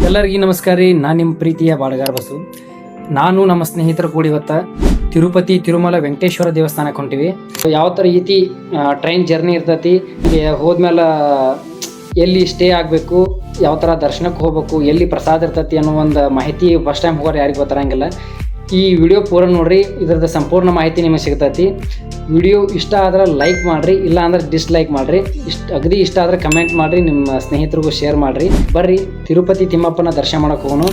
ಎಲ್ಲರಿಗೂ ನಮಸ್ಕಾರ ರೀ. ನಾನು ನಿಮ್ಮ ಪ್ರೀತಿಯ ಬಾಳಗಾರ ಬಸು. ನಾನು ನಮ್ಮ ಸ್ನೇಹಿತರು ಕೂಡಿ ಇವತ್ತು ತಿರುಪತಿ ತಿರುಮಲ ವೆಂಕಟೇಶ್ವರ ದೇವಸ್ಥಾನಕ್ಕೆ ಹೊಂಟಿವಿ. ಯಾವ ಥರ ರೀತಿ ಟ್ರೈನ್ ಜರ್ನಿ ಇರ್ತೈತಿ, ಹೋದ್ಮೇಲೆ ಎಲ್ಲಿ ಸ್ಟೇ ಆಗಬೇಕು, ಯಾವ ಥರ ದರ್ಶನಕ್ಕೆ ಹೋಗ್ಬೇಕು, ಎಲ್ಲಿ ಪ್ರಸಾದ ಇರ್ತೈತಿ ಅನ್ನೋ ಒಂದು ಮಾಹಿತಿ ಫಸ್ಟ್ ಟೈಮ್ ಹೋಗೋರು ಯಾರಿಗೂ ಗೊತ್ತಾರಂಗಿಲ್ಲ. ಈ ವಿಡಿಯೋ ಪೂರ ನೋಡ್ರಿ, ಇದರದ ಸಂಪೂರ್ಣ ಮಾಹಿತಿ ನಿಮಗೆ ಸಿಗ್ತೈತಿ. ವಿಡಿಯೋ ಇಷ್ಟ ಆದ್ರೆ ಲೈಕ್ ಮಾಡಿರಿ, ಇಲ್ಲ ಅಂದ್ರೆ ಡಿಸ್ಲೈಕ್ ಮಾಡಿರಿ. ಅಗದಿ ಇಷ್ಟ ಆದ್ರೆ ಕಮೆಂಟ್ ಮಾಡಿರಿ, ನಿಮ್ಮ ಸ್ನೇಹಿತರಿಗೂ ಶೇರ್ ಮಾಡಿರಿ. ಬರ್ರಿ ತಿರುಪತಿ ತಿಮ್ಮಪ್ಪನ ದರ್ಶನ ಮಾಡಕ್ಕೆ ಹೋಗೋಣ.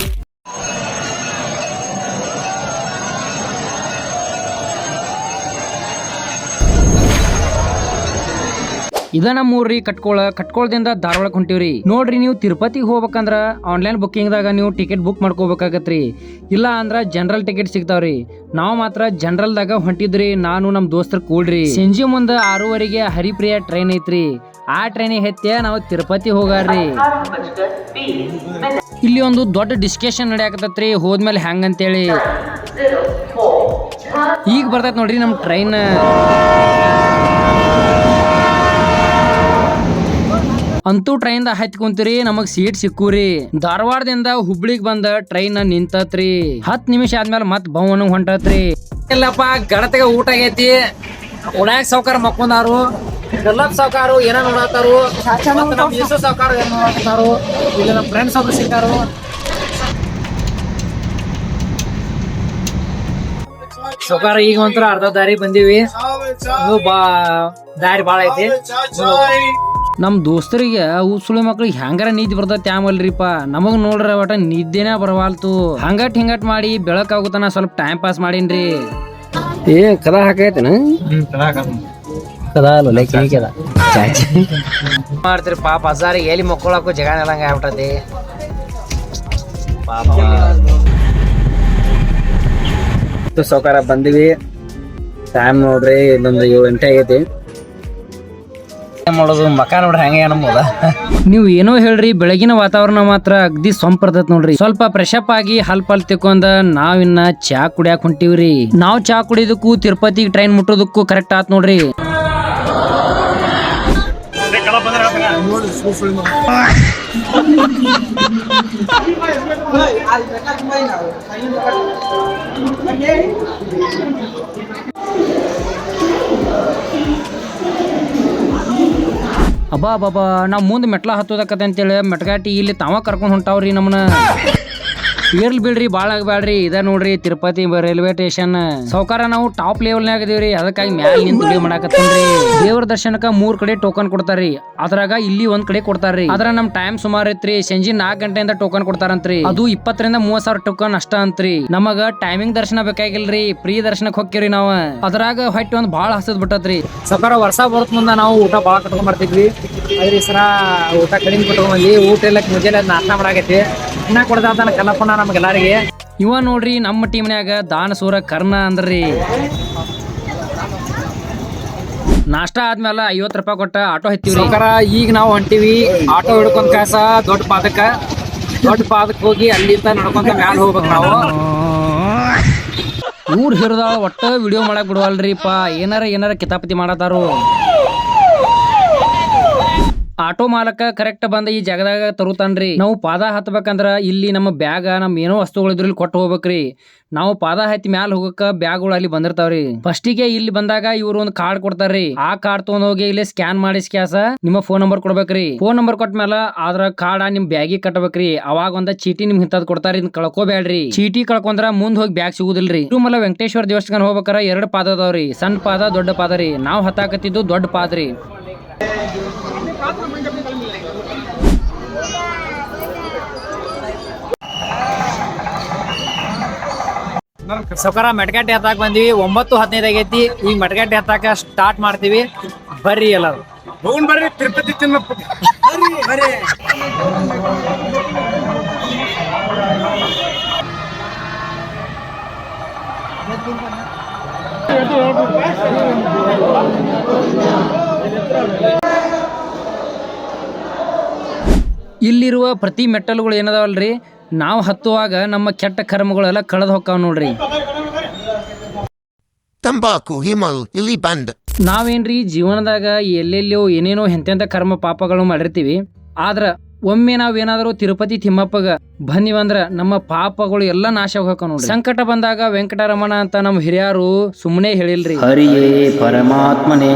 ಇದ ನಮ್ಮ ಊರ್ರಿ ಕಟ್ಕೊಳದಿಂದ ಧಾರವಾಡಕ್ಕೆ ಹೊಂಟಿವ್ರಿ. ನೋಡ್ರಿ, ನೀವು ತಿರುಪತಿಗೆ ಹೋಗ್ಬೇಕಂದ್ರ ಆನ್ಲೈನ್ ಬುಕ್ಕಿಂಗ್ದಾಗ ನೀವು ಟಿಕೆಟ್ ಬುಕ್ ಮಾಡ್ಕೋಬೇಕಾಗತ್ರಿ. ಇಲ್ಲ ಅಂದ್ರ ಜನರಲ್ ಟಿಕೆಟ್ ಸಿಗ್ತಾವ್ರಿ. ನಾವು ಮಾತ್ರ ಜನರಲ್ದಾಗ ಹೊಂಟಿದ್ರಿ. ನಾನು ನಮ್ಮ ದೋಸ್ತರು ಕೂಡ್ರಿ. ಸಂಜೆ ಮುಂದೆ 6:30ಗೆ ಹರಿಪ್ರಿಯ ಟ್ರೈನ್ ಐತ್ರಿ. ಆ ಟ್ರೈನಿಗೆ ಹತ್ತಿ ನಾವು ತಿರುಪತಿ ಹೋಗಾರ್ರಿ. ಇಲ್ಲಿ ಒಂದು ದೊಡ್ಡ ಡಿಸ್ಕಷನ್ ನಡೆಯಾಕತ್ತೈತ್ರಿ, ಹೋದ್ಮೇಲೆ ಹೆಂಗಂತೇಳಿ. ಈಗ ಬರ್ತೈತ್ ನೋಡ್ರಿ ನಮ್ಮ ಟ್ರೈನ್. ಅಂತೂ ಟ್ರೈನ್ ಹತ್ತಿ ಕುಂತೀರಿ, ನಮಗ್ ಸೀಟ್ ಸಿಕ್ಕೂರಿ. ಧಾರವಾಡದಿಂದ ಹುಬ್ಳಿಗ್ ಬಂದ ಟ್ರೈನ್ ನಿಂತತ್ರಿ. 10 ನಿಮಿಷ ಆದ್ಮೇಲೆ ಮತ್ ಭವನ ಹೊಂಟತ್ರಿ. ಇಲ್ಲಪ್ಪ, ಗಣತಿಗೆ ಊಟ ಆಗೈತಿ. ಉಣಾಕ್ ಸಾವ್ಕಾರ ಮಕ್ಕೊಂಡಾರು, ಡೆಲ್ಲಪ್ ಸಾವ್ಕಾರು ಏನ ನೋಡತ್ತಾರು, ಸಾವ್ಕಾರ ಏನ್ ನೋಡತ್ತಾರು. ಇಲ್ಲಿ ನಮ್ಮ ಫ್ರೆಂಡ್ಸ್ ಒಬ್ರು ಸಿಕ್ಕಾರು. ಸಾವ್ಕಾರ ಈಗ ಒಂಥರ ಅರ್ಧ ದಾರಿ ಬಂದೀವಿ. ದಾರಿ ಬಾಳ ಐತಿ. ನಮ್ ದೋಸ್ತರಿಗೆ ಸುಳಿ ಮಕ್ಳಿಗೆ ಹೆಂಗಾರ ನಿದ್ದೆ ಬರ್ತೈತಿ ಆಮಲ್ರಿಪ್ಪ. ನಮಗ್ ನೋಡ್ರಿ ಒಟ ನಿದ್ದೆನ ಬರವಾಲ್ತು. ಹಿಂಗಟ್ ಮಾಡಿ ಬೆಳಕಾಗುತ್ತಾನ ಸ್ವಲ್ಪ ಟೈಮ್ ಪಾಸ್ ಮಾಡೀನ್ರಿ. ಕದ ಹಾಕೈತೇನ ಮಾಡ್ತೀರಿ ಪಾಪ. ಹಜಾರಿಗೆ ಎಲ್ಲಿ ಮಕ್ಕಳಕ್ಕೂ ಜಗ ನೆಲಂಗ ಆಗ್ಬಿಟ್ಟತಿ ಪಾಪ. ಸೌಕಾರ ಬಂದಿವಿ. ಟೈಮ್ ನೋಡ್ರಿ ಇನ್ನೊಂದು 7 ಗಂಟೆ ಆಗೈತಿ. ಮಾಡೋದು ಮಕ ನೋಡ್ರಿ ಹೆಂಗ ನಮ್ಮದ. ನೀವು ಏನೋ ಹೇಳ್ರಿ, ಬೆಳಗಿನ ವಾತಾವರಣ ಮಾತ್ರ ಅಗ್ದಿ ಸೊಂಪ್ ಬರ್ತೈತ್ ನೋಡ್ರಿ. ಸ್ವಲ್ಪ ಫ್ರೆಶ್ ಅಪ್ ಆಗಿ ಹಲ್ ತಿಕ್ಕೊಂಡ ನಾವಿನ್ನ ಚಾ ಕುಡಿಯಾಕ ಹೊಂಟಿವ್ರಿ. ನಾವ್ ಚಾ ಕುಡಿಯೋದಕ್ಕೂ ತಿರುಪತಿಗೆ ಟ್ರೈನ್ ಮುಟ್ಟೋದಕ್ಕೂ ಕರೆಕ್ಟ್ ಆತ್ ನೋಡ್ರಿ. ಅಬ್ಬಾ ಬಾಬಾ, ನಾವ್ ಮುಂದೆ ಮೆಟ್ಲ ಹತ್ತೋದಕ್ಕತೆ ಅಂತೇಳಿ ಮೆಟ್ಗಾಟಿ ಇಲ್ಲಿ ತಾವ ಕರ್ಕೊಂಡ್ ಹೊಂಟಾವ್ರಿ ನಮ್ಮನ್ನ. ಇರ್ಲಿ ಬಿಡ್ರಿ, ಬಾಳ ಆಗ್ಬ್ಯಾಡ್ರಿ. ಇದ ನೋಡ್ರಿ ತಿರುಪತಿ ರೈಲ್ವೆ ಸ್ಟೇಷನ್. ಸೌಕಾರ ನಾವು ಟಾಪ್ ಲೆವೆಲ್ ನಾಗ ಅದೀವ್ರಿ. ಅದಕ್ಕಾಗಿ ಮ್ಯಾಲ ನಿಂತು ವಿಡಿಯೋ ಮಾಡಾಕತ್ತೀನ್ರಿ. ದೇವ್ರ ದರ್ಶನಕ್ಕ 3 ಕಡೆ ಟೋಕನ್ ಕೊಡ್ತಾರ್ರಿ. ಅದ್ರಾಗ ಇಲ್ಲಿ 1 ಕಡೆ ಕೊಡ್ತಾರ್ರಿ. ಅದ್ರ ನಮ್ ಟೈಮ್ ಸುಮಾರು ಐತ್ರಿ. ಸಂಜೆ 4 ಗಂಟೆಯಿಂದ ಟೋಕನ್ ಕೊಡ್ತಾರಂತ್ರಿ. ಅದು 20 ರಿಂದ 30 ಸಾವಿರ ಟೋಕನ್ ಅಷ್ಟ ಅಂತ್ರಿ. ನಮಗ ಟೈಮಿಂಗ್ ದರ್ಶನ ಬೇಕಾಗಿಲ್ರಿ, ಫ್ರೀ ದರ್ಶನಕ್ಕೆ ಹೋಗ್ತೀವ್ರಿ ನಾವ್. ಅದ್ರಾಗ ಹೊಟ್ಟೆ ಒಂದ್ ಬಾಳ ಹಸದ್ ಬಿಟ್ಟತ್ರಿ. ಸೌಕಾರ ವರ್ಷ ಬರೋತ್ ಮುಂದ ನಾವು ಊಟ ಬಾಳ ಕಟ್ಕೊಂಡ್ ಬರ್ತಿದ್ವಿ. ಅದ್ರಿ ಸರ ಊಟ ಕಡಿಮೆ ಕಟ್ಕೊಂಡ್ ಬಂದ್ವಿ. ಊಟ ಎಲ್ಲ ಮುಂಜಾನೆ ನಾಷ್ಟ ಮಾಡಾಕೈತಿ. ಇನ್ನ ಕೊಡದಾನ ಕಲ್ಲಪ್ಪನ ನಮ್ಗೆಲ್ಲಾರಿಗೆ. ಇವ ನೋಡ್ರಿ ನಮ್ಮ ಟೀಮ್ನ್ಯಾಗ ದಾನಸೂರ ಕರ್ಣ ಅಂದ್ರಿ. ನಾಷ್ಟ ಆದ್ಮೇಲೆ 50 ರೂಪಾಯಿ ಕೊಟ್ಟ ಆಟೋ ಹತ್ತಿವ್ರಿ. ಈಗ ನಾವು ಹೊಂಟಿವಿ ಆಟೋ ಹಿಡ್ಕೊಂಡ್ ಕಾಸ ದೊಡ್ಡ ಪಾದಕ್ಕೆ ಹೋಗಿ ಅಲ್ಲಿಂದ ನಡ್ಕೊಂತ ಮ್ಯಾಲ ಹೋಗ್ಬೇಕು ನಾವು. ಊರ್ ಹಿರಿದಾಳ ಒಟ್ಟ ವಿಡಿಯೋ ಮಾಡಕ್ ಬಿಡುವಲ್ರಿಪ್ಪ. ಏನಾರ ಕಿತಾಪತಿ ಮಾಡತಾರು. ಆಟೋ ಮಾಲಕ ಕರೆಕ್ಟ್ ಬಂದ ಈ ಜಾಗದಾಗ ತರುತ್ತಾನ್ರಿ. ನಾವು ಪಾದ ಹತ್ಬೇಕಂದ್ರ ಇಲ್ಲಿ ನಮ್ಮ ಬ್ಯಾಗ್, ನಮ್ ಏನೋ ವಸ್ತುಗಳು ಇದ್ರಲ್ಲಿ ಕೊಟ್ಟು ಹೋಗ್ಬೇಕ್ರಿ. ನಾವು ಪಾದ ಹತ್ತಿ ಮ್ಯಾಲ ಹೋಗಕ್ಕ ಬ್ಯಾಗ್ಗಳು ಅಲ್ಲಿ ಬಂದಿರ್ತಾವ್ರಿ. ಫಸ್ಟಿಗೆ ಇಲ್ಲಿ ಬಂದಾಗ ಇವ್ರು ಒಂದು ಕಾರ್ಡ್ ಕೊಡ್ತಾರ್ರಿ. ಆ ಕಾರ್ಡ್ ತಗೊಂಡ್ ಹೋಗಿ ಇಲ್ಲಿ ಸ್ಕ್ಯಾನ್ ಮಾಡಿ ನಿಮ್ಮ ಫೋನ್ ನಂಬರ್ ಕೊಡ್ಬೇಕ್ರಿ. ಫೋನ್ ನಂಬರ್ ಕೊಟ್ಟ ಮೇಲೆ ಅದ್ರ ಕಾರ್ಡ್ ನಿಮ್ ಬ್ಯಾಗಿಗೆ ಕಟ್ಟಬೇಕ್ರಿ. ಅವಾಗ ಒಂದ ಚೀಟಿ ನಿಮ್ ಇಂತದ್ ಕೊಡ್ತಾರ. ಇದನ್ನ ಕಳ್ಕೋಬೇಡ್ರಿ. ಚೀಟಿ ಕಳ್ಕೊಂಡ್ರ ಮುಂದ್ ಹೋಗಿ ಬ್ಯಾಗ್ ಸಿಗುದಿಲ್ರಿ. ತಿರುಮಲ ವೆಂಕಟೇಶ್ವರ ದೇವಸ್ಥಾನ ಹೋಗ್ಬೇಕಾರ 2 ಪಾದ ಅದಾವ್ರಿ. ಸಣ್ಣ ಪಾದ, ದೊಡ್ಡ ಪಾದ ರೀ. ನಾವ್ ಹತ್ತಾಕತ್ತಿದ್ದು ದೊಡ್ಡ ಪಾದ್ರಿ. ಸೌಕಾರ ಮೆಟ್ಗಟ್ಟಿ ಹತ್ತಾಕ ಬಂದಿವಿ. 9:15 ಆಗೈತಿ. ಈಗ ಮೆಟ್ಗಟ್ಟಿ ಹತ್ತಾಕ ಸ್ಟಾರ್ಟ್ ಮಾಡ್ತೀವಿ. ಬರ್ರಿ ಎಲ್ಲರೂ ಬರ್ರಿ ತಿರುಪತಿ ತಿಮ್ಮಪ್ಪ ಬರ್ರಿ. ಇಲ್ಲಿರುವ ಪ್ರತಿ ಮೆಟ್ಟಲುಗಳು ಏನದಾವಲ್ರಿ, ನಾವು ಹತ್ತುವಾಗ ನಮ್ಮ ಕೆಟ್ಟ ಕರ್ಮಗಳೆಲ್ಲ ಕಳೆದು ಹೋಗ್ತಾವ ನೋಡ್ರಿ. ತಂಬಾಕು ಹಿಮಲ್ ಇಲ್ಲಿ ಬಂದ್. ನಾವೇನ್ರಿ ಜೀವನದಾಗ ಎಲ್ಲೆಲ್ಲೋ ಏನೇನೋ ಎಂತೆಂತ ಕರ್ಮ ಪಾಪಗಳು ಮಾಡಿರ್ತೀವಿ. ಆದ್ರ ಒಮ್ಮೆ ನಾವೇನಾದರೂ ತಿರುಪತಿ ತಿಮ್ಮಪ್ಪಗ ಬಂದಿವಂದ್ರ ನಮ್ಮ ಪಾಪಗಳು ಎಲ್ಲ ನಾಶ ಹೋಗ ನೋಡಿ. ಸಂಕಟ ಬಂದಾಗ ವೆಂಕಟರಮಣ ಅಂತ ನಮ್ಮ ಹಿರಿಯರು ಸುಮ್ಮನೆ ಹೇಳಿಲ್ರಿ. ಹರಿಯೇ ಪರಮಾತ್ಮನೇ.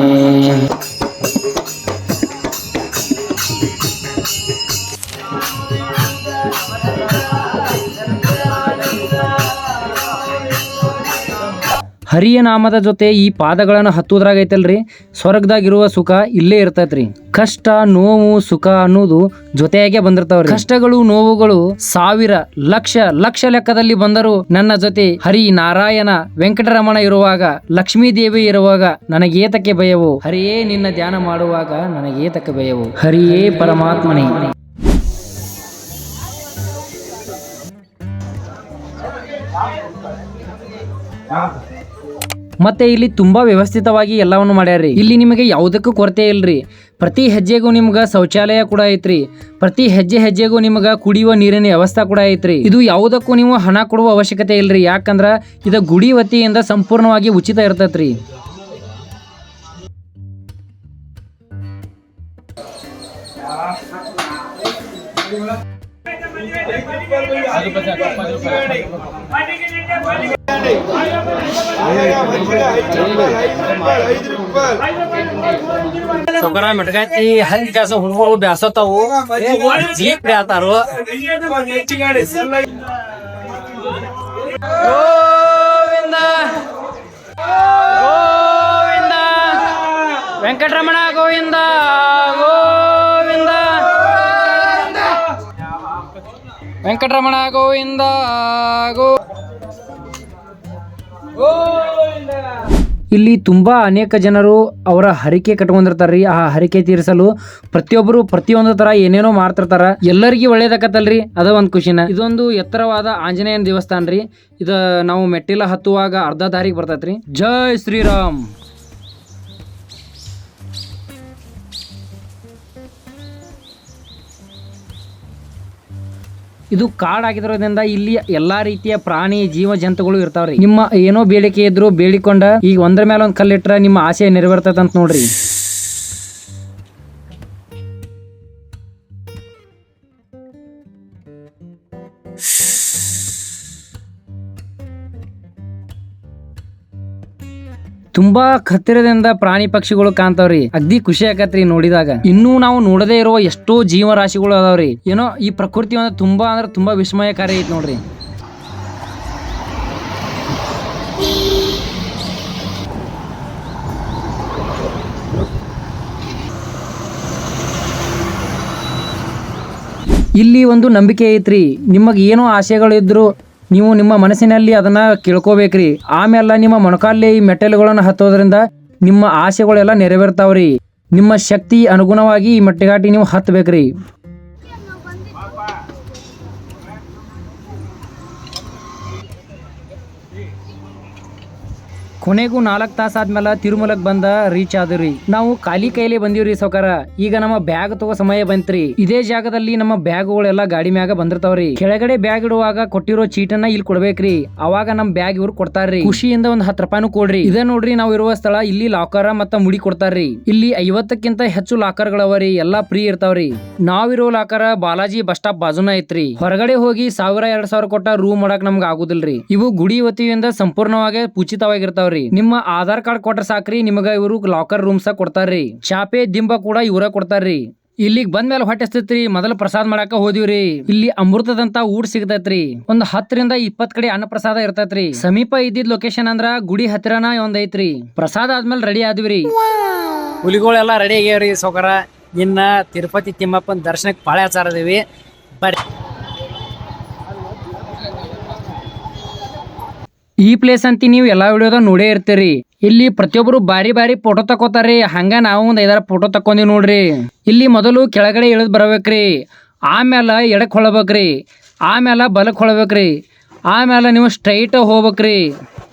ಹರಿಯ ನಾಮದ ಜೊತೆ ಈ ಪಾದಗಳನ್ನು ಹತ್ತುದ್ರಾಗೈತಲ್ರಿ, ಸ್ವರ್ಗದಾಗಿರುವ ಸುಖ ಇಲ್ಲೇ ಇರ್ತೈತ್ರಿ. ಕಷ್ಟ ನೋವು ಸುಖ ಅನ್ನೋದು ಜೊತೆಯಾಗೆ ಬಂದಿರ್ತಾವ್ರಿ. ಕಷ್ಟಗಳು ನೋವುಗಳು ಸಾವಿರ ಲಕ್ಷ ಲಕ್ಷ ಲೆಕ್ಕದಲ್ಲಿ ಬಂದರೂ ನನ್ನ ಜೊತೆ ಹರಿ ನಾರಾಯಣ ವೆಂಕಟರಮಣ ಇರುವಾಗ, ಲಕ್ಷ್ಮೀ ದೇವಿ ಇರುವಾಗ ನನಗೇತಕ್ಕೆ ಭಯವು? ಹರಿಯೇ ನಿನ್ನ ಧ್ಯಾನ ಮಾಡುವಾಗ ನನಗೇತಕ್ಕೆ ಭಯವು? ಹರಿಯೇ ಪರಮಾತ್ಮನೇ. ಮತ್ತೆ ಇಲ್ಲಿ ತುಂಬಾ ವ್ಯವಸ್ಥಿತವಾಗಿ ಎಲ್ಲವನ್ನು ಮಾಡ್ಯಾರ್ರಿ. ಇಲ್ಲಿ ನಿಮಗೆ ಯಾವುದಕ್ಕೂ ಕೊರತೆ ಇಲ್ರಿ. ಪ್ರತಿ ಹೆಜ್ಜೆಗೂ ನಿಮ್ಗ ಶೌಚಾಲಯ ಕೂಡ ಐತ್ರಿ. ಪ್ರತಿ ಹೆಜ್ಜೆ ಹೆಜ್ಜೆಗೂ ನಿಮ್ಗ ಕುಡಿಯುವ ನೀರಿನ ವ್ಯವಸ್ಥೆ ಕೂಡ ಐತ್ರಿ. ಇದು ಯಾವುದಕ್ಕೂ ನೀವು ಹಣ ಕೊಡುವ ಅವಶ್ಯಕತೆ ಇಲ್ರಿ. ಯಾಕಂದ್ರ ಇದು ಗುಡಿ ವತಿಯಿಂದ ಸಂಪೂರ್ಣವಾಗಿ ಉಚಿತ ಇರ್ತೈತ್ರಿ. ಸೌಕರ ಮೆಟ್ಗಾತಿ ಹಂದಿ ಕೆಲಸ ಹುಡುಗರು ಬ್ಯಾಸತಾವು ಜೀಪ್ ಬ್ಯಾತಾರು. ಗೋವಿಂದ ಗೋವಿಂದ ವೆಂಕಟರಮಣ ಗೋವಿಂದ ಗೋವಿಂದ ವೆಂಕಟರಮಣ ಗೋವಿಂದ ಇಲ್ಲಿ ತುಂಬಾ ಅನೇಕ ಜನರು ಅವರ ಹರಿಕೆ ಕಟ್ಕೊಂಡಿರ್ತಾರ್ರಿ. ಆ ಹರಿಕೆ ತೀರಿಸಲು ಪ್ರತಿಯೊಂದು ತರ ಏನೇನೋ ಮಾಡ್ತಿರ್ತಾರ. ಎಲ್ಲರಿಗೂ ಒಳ್ಳೇದಾಕತ್ತಲ್ರಿ, ಅದ ಒಂದ್ ಖುಷಿನ. ಇದೊಂದು ಎತ್ತರವಾದ ಆಂಜನೇಯನ ದೇವಸ್ಥಾನ ರೀ. ಇದು ನಾವು ಮೆಟ್ಟಿಲ ಹತ್ತುವಾಗ ಅರ್ಧ ದಾರಿಗೆ ಬರ್ತೈತ್ರಿ. ಜೈ ಶ್ರೀರಾಮ್. ಇದು ಕಾಡಾಗಿರೋದ್ರಿಂದ ಇಲ್ಲಿ ಎಲ್ಲಾ ರೀತಿಯ ಪ್ರಾಣಿ ಜೀವ ಜಂತುಗಳು ಇರ್ತಾವ್ರಿ. ನಿಮ್ಮ ಏನೋ ಬೇಡಿಕೆ ಇದ್ರು ಬೇಡಿಕೊಂಡ ಈಗ ಒಂದ್ರ ಮೇಲೆ ಒಂದ್ ಕಲ್ಲಿಟ್ರ ನಿಮ್ಮ ಆಸೆ ನೆರವೇರ್ತೈತಂತ ನೋಡ್ರಿ. ತುಂಬಾ ಹತ್ತಿರದಿಂದ ಪ್ರಾಣಿ ಪಕ್ಷಿಗಳು ಕಾಣ್ತಾವ್ರಿ. ಅಗ್ದಿ ಖುಷಿ ಆಕತ್ರಿ ನೋಡಿದಾಗ. ಇನ್ನೂ ನಾವು ನೋಡದೇ ಇರುವ ಎಷ್ಟೋ ಜೀವರಾಶಿಗಳು ಅದಾವ್ರಿ. ಏನೋ ಈ ಪ್ರಕೃತಿ ಒಂದು ತುಂಬಾ ವಿಸ್ಮಯಕಾರಿ ಐತಿ ನೋಡ್ರಿ. ಇಲ್ಲಿ ಒಂದು ನಂಬಿಕೆ ಐತ್ರಿ. ನಿಮಗ್ ಏನೋ ಆಸೆಗಳು ಇದ್ರು ನೀವು ನಿಮ್ಮ ಮನಸ್ಸಿನಲ್ಲಿ ಅದನ್ನ ಕೇಳ್ಕೋಬೇಕ್ರಿ. ಆಮೇಲೆ ನಿಮ್ಮ ಮೊಣಕಾಲಿ ಈ ಮೆಟ್ಟಲುಗಳನ್ನು ಹತ್ತೋದ್ರಿಂದ ನಿಮ್ಮ ಆಸೆಗಳೆಲ್ಲ ನೆರವೇರ್ತಾವ್ರಿ. ನಿಮ್ಮ ಶಕ್ತಿ ಅನುಗುಣವಾಗಿ ಈ ಮೆಟ್ಟೆಗಾಟಿ ನೀವು ಹತ್ತಬೇಕ್ರಿ. ಕೊನೆಗೂ 4 ತಾಸು ಆದ್ಮೇಲೆ ತಿರುಮಲಕ್ ಬಂದ ರೀಚ್ ಆದ್ರಿ. ನಾವು ಖಾಲಿ ಕೈಲಿ ಬಂದಿವ್ರಿ ಸೌಕರ. ಈಗ ನಮ್ಮ ಬ್ಯಾಗ್ ತಗೋ ಸಮಯ ಬಂತ್ರಿ. ಇದೇ ಜಾಗದಲ್ಲಿ ನಮ್ಮ ಬ್ಯಾಗ್ಗಳೆಲ್ಲ ಗಾಡಿ ಮ್ಯಾಗ ಬಂದಿರ್ತಾವ್ರಿ. ಕೆಳಗಡೆ ಬ್ಯಾಗ್ ಇಡುವಾಗ ಕೊಟ್ಟಿರೋ ಚೀಟನ್ನ ಇಲ್ಲಿ ಕೊಡ್ಬೇಕ್ರಿ. ಅವಾಗ ನಮ್ ಬ್ಯಾಗ್ ಇವ್ರು ಕೊಡ್ತಾರ್ರಿ. ಖುಷಿಯಿಂದ ಒಂದ್ 10 ರೂಪಾಯಿನೂ ಕೊಡ್ರಿ. ಇದೇ ನೋಡ್ರಿ ನಾವು ಇರುವ ಸ್ಥಳ. ಇಲ್ಲಿ ಲಾಕರ್ ಮತ್ತ ಮುಡಿ ಕೊಡ್ತಾರ್ರಿ. ಇಲ್ಲಿ 50ಕ್ಕಿಂತ ಹೆಚ್ಚು ಲಾಕರ್ ಗಳವರಿ. ಎಲ್ಲಾ ಫ್ರೀ ಇರ್ತಾವ್ರಿ. ನಾವಿರೋ ಲಾಕರ್ ಬಾಲಾಜಿ ಬಸ್ ಸ್ಟಾಪ್ ಬಾಜುನ ಐತ್ರಿ. ಹೊರಗಡೆ ಹೋಗಿ 1000-2000 ಕೊಟ್ಟ ರೂಮ್ ಮಾಡಕ್ ನಮ್ಗೆ ಆಗುದಿಲ್ರಿ. ಇವು ಗುಡಿ ವತಿಯಿಂದ ಸಂಪೂರ್ಣವಾಗಿ ಉಚಿತವಾಗಿರ್ತಾವ್ರಿ. ನಿಮ್ಮ ಆಧಾರ್ ಕಾರ್ಡ್ ಕೊಟ್ರ ಸಾಕ್ರಿ, ನಿಮಗ ಇವರು ಲಾಕರ್ ರೂಮ್ಸ್ ಕೊಡ್ತಾರ್ರಿ. ಚಾಪೆ ದಿಂಬ ಕೂಡ ಇವರ ಕೊಡ್ತಾರ್ರಿ. ಇಲ್ಲಿಗ್ ಬಂದ್ಮೇಲೆ ಹೊಟ್ಟೆ ಹಸ್ತೈತ್ರಿ. ಮೊದಲ ಪ್ರಸಾದ ಮಾಡಾಕ ಹೋದಿವ್ರಿ. ಇಲ್ಲಿ ಅಮೃತದಂತ ಊಟ ಸಿಗತೈತ್ರಿ. ಒಂದ್ 10-20 ಕಡೆ ಅನ್ನ ಪ್ರಸಾದ ಇರ್ತೈತ್ರಿ. ಸಮೀಪ ಇದ್ದಿದ್ ಲೊಕೇಶನ್ ಅಂದ್ರ ಗುಡಿ ಹತ್ತಿರನ ಒಂದ್ ಐತ್ರಿ. ಪ್ರಸಾದ ಆದ್ಮೇಲೆ ರೆಡಿ ಆದ್ವಿರಿ. ಹುಲಿಗಳೆಲ್ಲ ರೆಡಿ ಆಗ್ಯಾವ್ರಿ ಸೌಕರ. ಇನ್ನ ತಿರುಪತಿ ತಿಮ್ಮಪ್ಪನ ದರ್ಶನಕ್ಕೆ ಪಾಳೆ ಹಚ್ಚಾರದೀವಿ. ಬರ್ರಿ. ಈ ಪ್ಲೇಸ್ ಅಂತ ನೀವು ಎಲ್ಲಾ ವಿಡಿಯೋದಾಗ ನೋಡೇ ಇರ್ತೀರಿ. ಇಲ್ಲಿ ಪ್ರತಿಯೊಬ್ಬರು ಬಾರಿ ಫೋಟೋ ತಕೋತಾರ್ರಿ. ಹಂಗ ನಾವು ಒಂದ್ 5-6 ಫೋಟೋ ತಕೊಂಡಿ ನೋಡ್ರಿ. ಇಲ್ಲಿ ಮೊದಲು ಕೆಳಗಡೆ ಇಳಿದ್ ಬರ್ಬೇಕ್ರಿ. ಆಮೇಲೆ ಎಡಕ್ ಹೊಳಬೇಕ್ರಿ. ಆಮೇಲೆ ಬಲಕ್ ಹೊಳಬೇಕ್ರಿ. ಆಮೇಲೆ ನೀವು ಸ್ಟ್ರೈಟ್ ಹೋಗ್ಬೇಕ್ರಿ.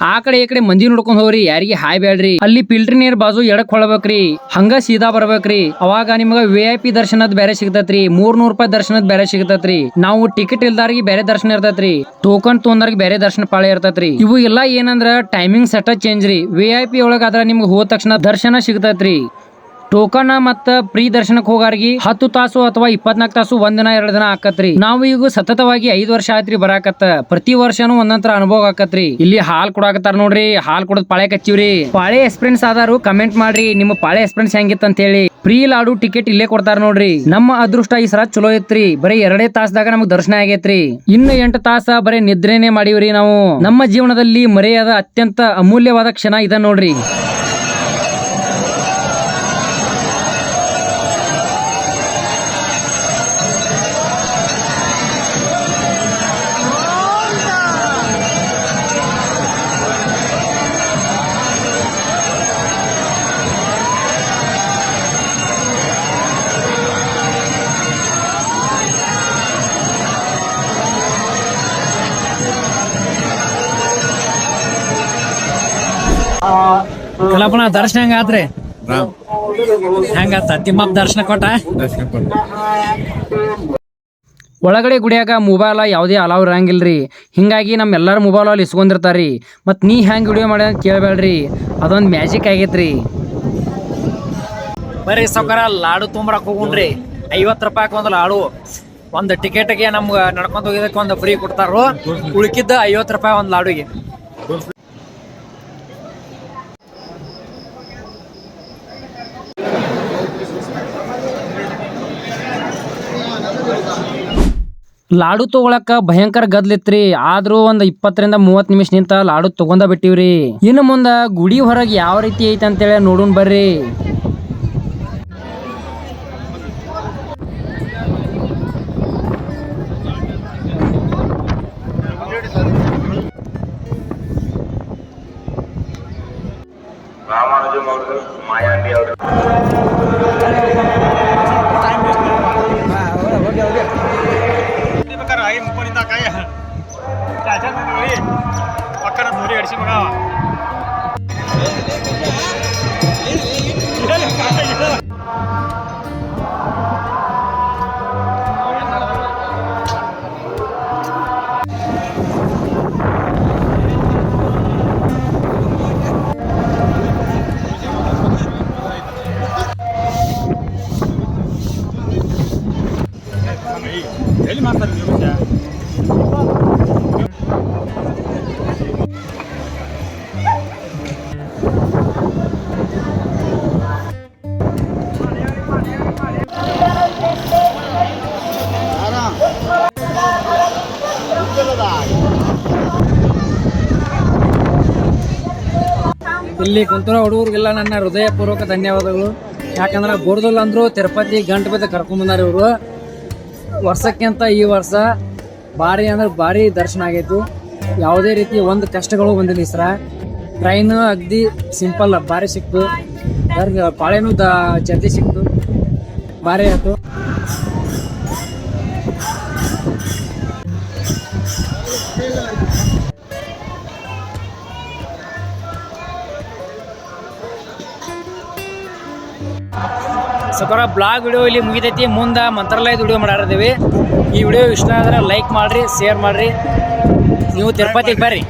ಆ ಕಡೆ ಈ ಕಡೆ ಮಂದಿ ನೋಡ್ಕೊಂಡ್ ಹೋಗ್ರಿ. ಯಾರಿಗೆ ಹಾಯ್ ಬೇಡ್ರಿ. ಅಲ್ಲಿ ಫಿಲ್ಟರ್ ನೀರ್ ಬಾಜು ಎಡಕ್ ಹೊಳಬೇಕ್ರಿ. ಹಂಗ ಸೀದಾ ಬರ್ಬೇಕ್ರಿ. ಅವಾಗ ನಿಮ್ಗ VIP ದರ್ಶನದ ಬೇರೆ ಸಿಗತೈತ್ರಿ. 300 ರೂಪಾಯಿ ದರ್ಶನದ ಬೇರೆ ಸಿಗತೈತ್ರಿ. ನಾವು ಟಿಕೆಟ್ ಇಲ್ದಾರಿಗೆ ಬೇರೆ ದರ್ಶನ ಇರ್ತೈತ್ರಿ. ಟೋಕನ್ ತೊಂದರ್ಗೆ ಬೇರೆ ದರ್ಶನ ಪಾಳೆ ಇರ್ತೈತ್ರಿ. ಇವು ಎಲ್ಲಾ ಏನಂದ್ರ ಟೈಮಿಂಗ್ ಸೆಟ್ ಚೇಂಜ್ ರೀ. VIP ಒಳಗಾದ್ರ ನಿಮ್ಗೆ ಹೋದ ತಕ್ಷಣ ದರ್ಶನ ಸಿಗತೈತ್ರಿ. ಟೋಕನ್ ಮತ್ತ ಪ್ರೀ ದರ್ಶನಕ್ಕೆ ಹೋಗಾರ್ಗಿ 10 ತಾಸು ಅಥವಾ 24 ತಾಸು 1 ದಿನ 2 ದಿನ ಆಕತ್ರಿ. ನಾವು ಈಗ ಸತತವಾಗಿ 5 ವರ್ಷ ಆಯ್ತ್ರಿ ಬರಾಕತ್ತ. ಪ್ರತಿ ವರ್ಷನೂ ಒಂದಂತರ ಅನುಭವ ಆಕತ್ರಿ. ಇಲ್ಲಿ ಹಾಲ್ ಕೊಡಾಕತ್ತಾರ ನೋಡ್ರಿ, ಹಾಲ್ ಕೊಡದ್ ಪಾಳೆ ಕಚ್ಚಿವ್ರಿ. ಪಾಳೆ ಎಕ್ಸ್ಪೀರಿಯನ್ಸ್ ಆದಾರು ಕಮೆಂಟ್ ಮಾಡ್ರಿ, ನಿಮ್ಮ ಪಾಳೆ ಎಕ್ಸ್ಪೀರಿಯನ್ಸ್ ಹೆಂಗಿತ್ತ ಅಂತ ಹೇಳಿ. ಫ್ರೀ ಲಾಡು ಟಿಕೆಟ್ ಇಲ್ಲೇ ಕೊಡ್ತಾರ ನೋಡ್ರಿ. ನಮ್ಮ ಅದೃಷ್ಟ ಈ ಸಲ ಚಲೋ ಐತ್ರಿ. ಬರೀ 2 ತಾಸದಾಗ ನಮಗ್ ದರ್ಶನ ಆಗೇತ್ರಿ. ಇನ್ನು 8 ತಾಸ ಬರೀ ನಿದ್ರೆನೆ ಮಾಡಿವ್ರಿ ನಾವು. ನಮ್ಮ ಜೀವನದಲ್ಲಿ ಮರೆಯಾದ ಅತ್ಯಂತ ಅಮೂಲ್ಯವಾದ ಕ್ಷಣ ಇದ ನೋಡ್ರಿ. ಕಲಪನ ದರ್ಶನ ಹೆಂಗಾತ್ರಿ? ಹೆಂಗಾತ ತಿಮ್ಮಪ್ಪ ದರ್ಶನ ಕೊಟ್ಟ? ಒಳಗಡೆ ಗುಡಿಯಾಗ ಮೊಬೈಲ್ ಯಾವುದೇ ಅಲಾವ್ ಇರಂಗಿಲ್ರಿ. ಹಿಂಗಾಗಿ ನಮ್ಮೆಲ್ಲರ ಮೊಬೈಲ್ ಅಲ್ಲಿ ಇಸ್ಕೊಂಡಿರ್ತಾರ್ರಿ. ಮತ್ ನೀ ಹೆಂಗ್ ವಿಡಿಯೋ ಮಾಡಿ ಅಂತ ಕೇಳಬೇಡ್ರಿ, ಅದೊಂದ್ ಮ್ಯಾಜಿಕ್ ಆಗೈತ್ರಿ. ಬರ್ರಿ ಸೌಕರ ಲಾಡು ತೊಂಬರಕ್ ಹೋಗುಣ್ರಿ. 50 ರೂಪಾಯಿ ಒಂದು ಲಾಡು. ಒಂದು ಟಿಕೆಟ್ಗೆ ನಮ್ಗೆ ನಡ್ಕೊಂಡ್ ಹೋಗಿದಕ್ಕೆ ಒಂದು ಫ್ರೀ ಕೊಡ್ತಾರೋ. ಉಳ್ಕಿದ್ದ 50 ರೂಪಾಯಿ ಒಂದು ಲಾಡುಗೆ. ಲಾಡು ತಗೊಳಕ ಭಯಂಕರ ಗದ್ಲಿತ್ರಿ. ಆದ್ರೂ ಒಂದ್ 20 ರಿಂದ 30 ನಿಮಿಷ ನಿಂತ ಲಾಡು ತಗೊಂಡ ಬಿಟ್ಟಿವ್ರಿ. ಇನ್ನು ಮುಂದ ಗುಡಿ ಹೊರಗೆ ಯಾವ ರೀತಿ ಐತೆ ಅಂತೇಳಿ ನೋಡೋಣ ಬರ್ರಿ. ರಾಮಾನುಜಂ ಅವರು, ಮಾಯಾಂಡಿ ಅವರು ಪಕ್ಕದ ನೋಡಿ ಅಡಿಸಿ ಮಗ ಎಲ್ಲಿ ಮಾಡ್ತಾರೆ ಇಲ್ಲಿ ಕುಂತಿರೋ ಹುಡುಗರಿಗೆಲ್ಲ ನನ್ನ ಹೃದಯಪೂರ್ವಕ ಧನ್ಯವಾದಗಳು. ಯಾಕಂದ್ರೆ ಬೋರ್ದಲ್ಲ ಅಂದ್ರು ತಿರುಪತಿ ಗಂಟು ಕರ್ಕೊಂಡ್ ಬಂದಾರ ಇವರು. ವರ್ಷಕ್ಕಿಂತ ಈ ವರ್ಷ ಭಾರಿ ಅಂದ್ರೆ ಭಾರಿ ದರ್ಶನ ಆಗೈತಿ. ಯಾವುದೇ ರೀತಿ ಒಂದು ಕಷ್ಟಗಳು ಬಂದಿಲ್ಲ ಈ ಸರ. ಟ್ರೈನ್ ಅಗ್ದಿ ಸಿಂಪಲ್ ಭಾರಿ ಸಿಕ್ತು. ಪಾಳೆನೂ ಜಲ್ದಿ ಸಿಕ್ತು, ಭಾರಿ ಆಯ್ತು. ಸಕರ ಬ್ಲಾಗ್ ವಿಡಿಯೋ ಇಲ್ಲಿ ಮುಗಿತೈತಿ. ಮುಂದೆ ಮಂತ್ರಾಲಯದ ವಿಡಿಯೋ ಮಾಡಿರ್ತೀವಿ. ಈ ವಿಡಿಯೋ ಇಷ್ಟ ಆದ್ರೆ ಲೈಕ್ ಮಾಡ್ರಿ, ಶೇರ್ ಮಾಡ್ರಿ. ನೀವು ತಿರುಪತಿಗೆ ಬರ್ರಿ.